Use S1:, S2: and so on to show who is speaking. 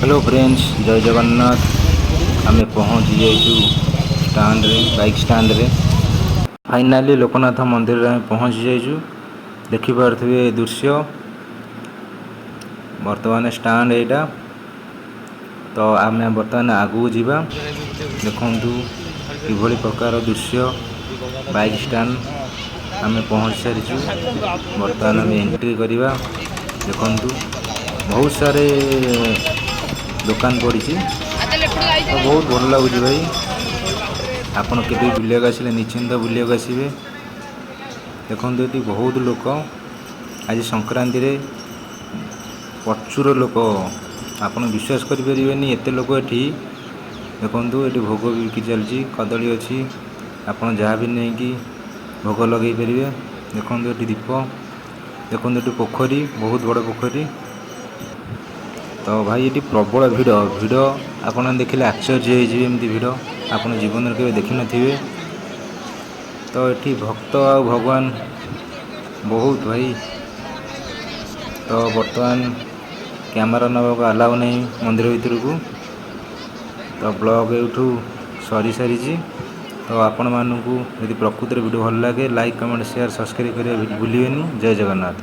S1: Hello friends, जय जगन्नाथ। आम पहुँची जाइए स्टैंड रे, बाइक स्टैंड रे। फाइनाली लोकनाथ मंदिर में पहुँची जाइए। देखिपे दृश्य बर्तमान स्टैंड एटा। तो आम बर्तमान आगू जावा। देखु कि प्रकार दृश्य बाइक स्टैंड आम पहुँच सारी। बर्तमान आम एंट्री करवा। देखु बहुत सारे दुकान पड़ी तो बहुत भल लगुच भाई। आपड़ के बुलाक आसिले निश्चिंत बुलाक आसबे। देखो ये बहुत लोक आज संक्रांति रे प्रचुर लोक। आप विश्वास करें एत लोक ये। देखो ये भोग बिक्री चलती, कदली अच्छी। आप जहाँ भी नहीं कि भोग लगे पारे। देखो ये दीप। देखो ये पोखरी, बहुत बड़ पोखरी। तो भाई ये प्रबल भिड़ आप देखिले आश्चर्य होमती भिड़ आप जीवन के देखी नथिबे। तो ये भक्त आ भगवान बहुत भाई। तो बर्तमान कैमरा नवाक अलाउ नहीं मंदिर भितर को। तो ब्लॉग एठू सरी सारी। तो आपण मानू यदि प्रकृतिर वीडियो भल लगे लाइक कमेंट शेयर सब्सक्राइब करें भूलिए। जय जगन्नाथ।